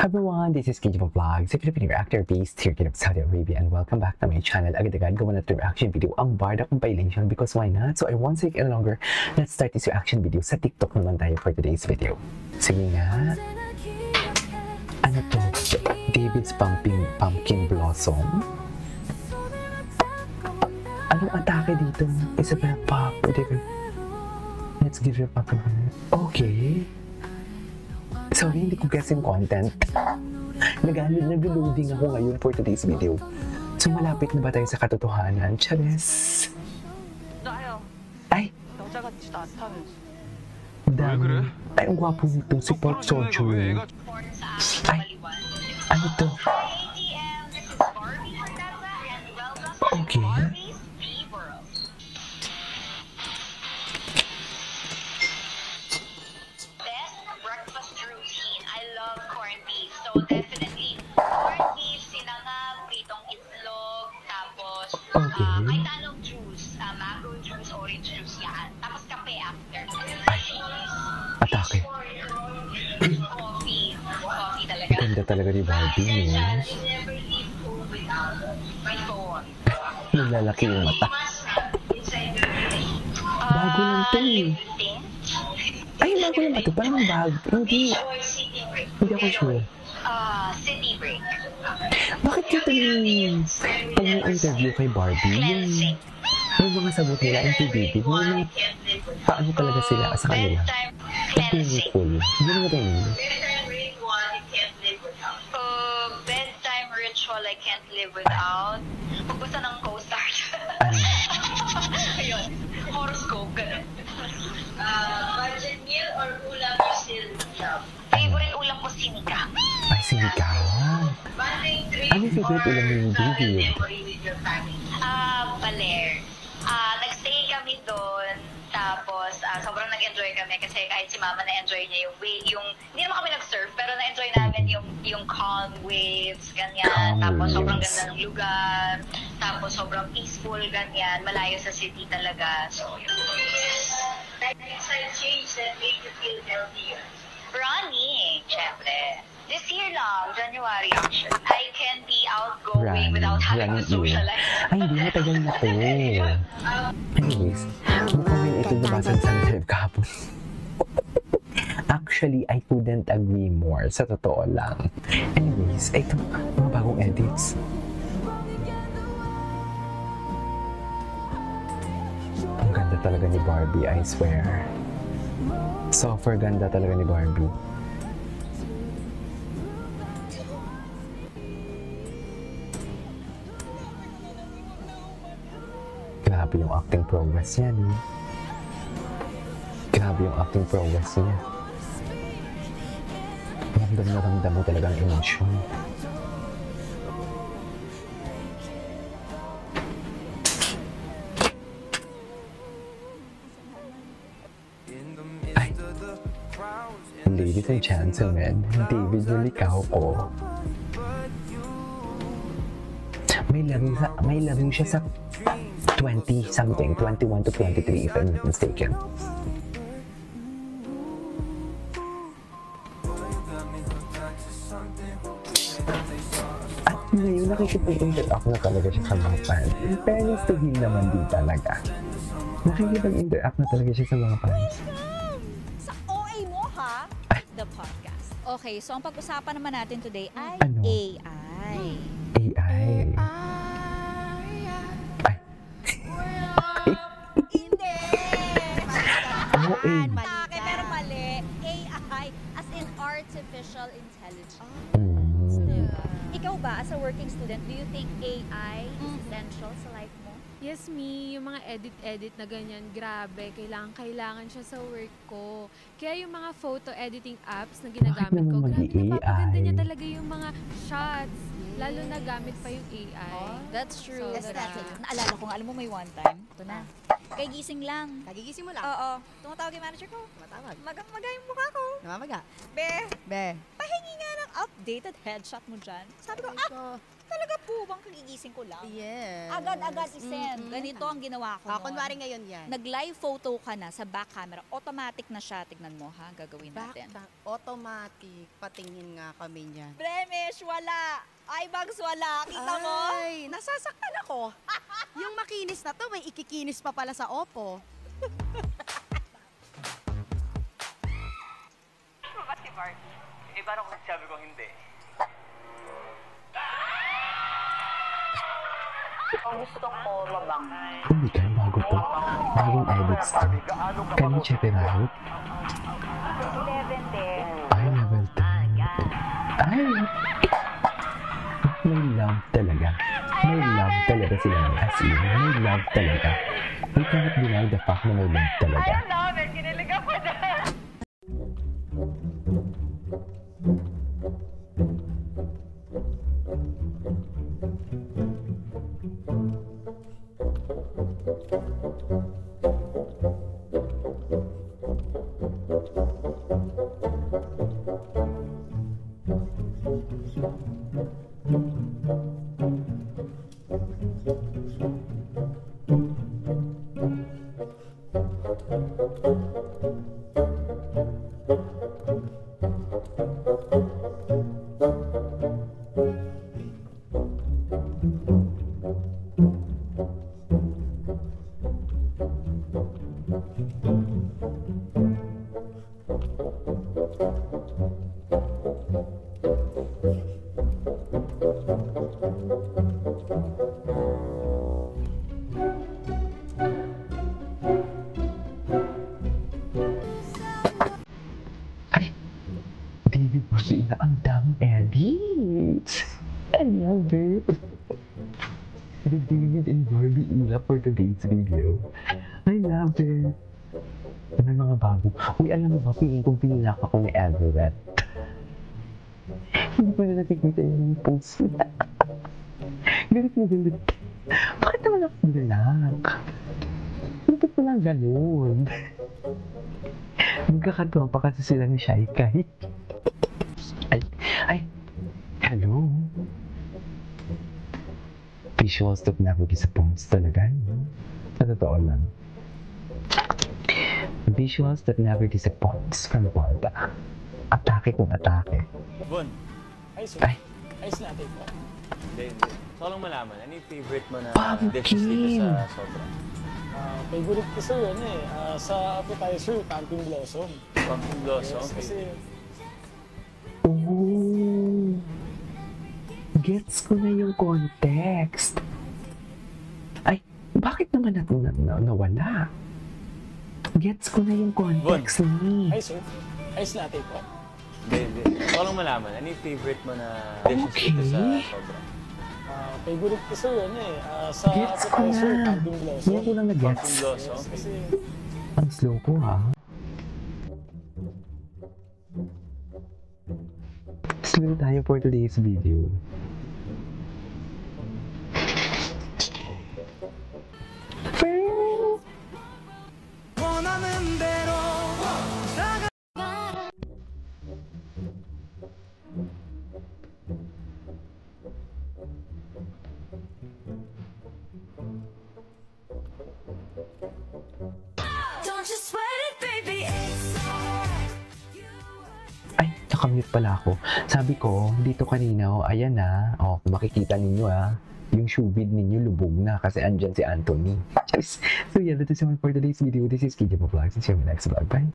Hi everyone, this is KJ Vlogs, a Filipino reactor based here in Saudi Arabia, and welcome back to my channel. Agad-agad gawa na ito reaction video ang Barda compilation because why not? So I won't take any longer. Let's start this reaction video. Sa TikTok naman tayo for today's video. Sige nga. Ano to? David's Pumpkin Blossom? Anong atake dito? Isabel Pop. Let's give you a pop. Okay. Sorry, hindi ko guess yung content. Nag-loading ako ngayon for today's video. So, malapit na ba tayo sa katotohanan? Charis! Ay! Dami. Ay, ang gwapo nito. Si Park Seo-joon. Ay! Ano to? Okay. So definitely, corned beef, sinangag, pritong itlog, tapos may talong juice, mango juice, orange juice yan. Tapos kape after. Atake. Coffee talaga. Ganda talaga ni Barbie, no? Nilalaki yung mata. Bago lang to eh. Ay, bago lang ba ito? Parang bago. Hindi ako sure. City break. Bakit ka pag may interview kay Barbie, yung mga sagot nila and kay David, may mga paano talaga sila sa kanila? Pag-cool. Hindi naman tayo nila. Bedtime ritual I can't live without. Pagbasa ng co-star. Ayun. Horoscope, ganun. Budget meal or ulam you still love? Favorite ulam ko, sinigang. Ay, sinigang. Ano yung favorite ulam yung David? Baler. Nag-stay kami doon. Tapos, sobrang nag-enjoy kami kasi kahit si mama na-enjoy niya yung hindi naman kami nag-surf, pero na-enjoy namin yung calm waves, ganyan. Tapos, sobrang ganda ng lugar. Tapos, sobrang peaceful, ganyan. Malayo sa city talaga. So, yun. Lifestyle change that made you feel healthier. Running, syempre. This year lang, January actually. I can be outgoing without having to socialize. Ay, hindi matagal na to. Anyways, mukhang may ito nabasag sa live kahapon. Actually, I couldn't agree more. Sa totoo lang. Anyways, ito, mga bagong edits. Ang ganda talaga ni Barbie, I swear. Super ganda talaga ni Barbie. Grabe yung acting progress niya, no? Grabe yung acting progress niya. Ramdam na ramdam mo talagang emosyon. Ay! Ladies and gentlemen, David yung likaw ko. May laro siya sa 20-something, 21 to 23 if I'm not mistaken. At ngayon, nakikipag-interact na talaga siya sa mga fans. In fairness to him naman din talaga. Nakikipag-interact na talaga siya sa mga fans. Sa OA mo ha? The podcast. Okay, so ang pag-usapan naman natin today ay ano? AI. AI. Hindi! OA. Mali pero mali. AI as in Artificial Intelligence. Diba? Ikaw ba, as a working student, do you think AI is essential sa life mo? Yes, me. Yung mga edit-edit na ganyan, grabe. Kailangan siya sa work ko. Kaya yung mga photo editing apps na ginagamit ko, grabe, napapaganda niya talaga yung mga shots. Lalo na gamit pa yung AI. That's true. Sobra. Naalala ko nga, alam mo may one time. Ito na. Kay gising lang. Kagigising mo lang? Oo. Tumatawag yung manager ko. Tumatawag. Magang-maga yung mukha ko. Namamaga. Be, Be. pahingi nga ng updated headshot mo dyan. Sabi ko, talaga po bang kagigising ko lang? Yes. Agad-agad isend. Mm-mm. Ganito ang ginawa ko noon. Kunwari ngayon yan. Nag-live photo ka na sa back camera. Automatic na siya. Tignan mo ha. Gagawin natin. Automatic. Patingin nga kami niyan. Bremesh, wala. Bags, wala. Kita mo? Ay, nasasaktan ako. Yung makinis na to, may ikikinis pa pala sa Oppo. ba si Mark? Eh, paano kung sabi ko hindi? Kung gusto ko mabang. Hindi ka, bago to. Bagong edits to. Can you check it out? 11 din. Ay, level 10. Ay! May love talaga. May love talaga sila. As in, may love talaga. We cannot deny the fact na may love talaga. I love it. Kinilig ako dyan. David Busina, ang daming edits. I love it. The David and Barbie Ila for today's video. I love it. Ano mga bago? Uy, alam mo ba, piling kong pinilak ako ni Everett. Hindi ko na nakikita yung post. Galit mo galit. Bakit naman ako binilak? Bakit mo lang ganun? Magkakatuwa pa kasi sila ni Shy Kai. Ay, hello. Visuals that never disappoints talaga. Sa totoo lang. Visuals that never disappoints from Barda. Atake kung atake. Bon, ayos Ay. Ayos natin po. Hindi. So, lang malaman, ano yung favorite mo na Pumpkin! dishes dito sa Sobra? Favorite ko sir yan eh. Sa appetizer, Pumpkin Blossom. Pumpkin Blossom? Yes, kasi Oh! Gets ko na yung context. Ay, bakit naman nawala? Gets ko na yung context ni. ayos sir. Ayos natin po. Hindi. So, lang malaman, ano yung favorite mo na dishes dito sa Okay. Sobra? Favorite ko sir yan eh. Sa Gets ko appetizer, na. Pumpkin Blossom. Hindi ko lang Pumpkin na-gets. Blossom? Yes, kasi Ang slow ko ha. Slow tayo for today's video. Don't you sweat it, baby, it's alright. Ay, nakamute pala ako. Sabi ko, dito kanina, ayan na. Kung makikita ninyo yung showbid ninyo lubog na kasi andyan si Anthony. So yeah, that is all for today's video. This is KJ Vlogs. See you in my next vlog. Bye!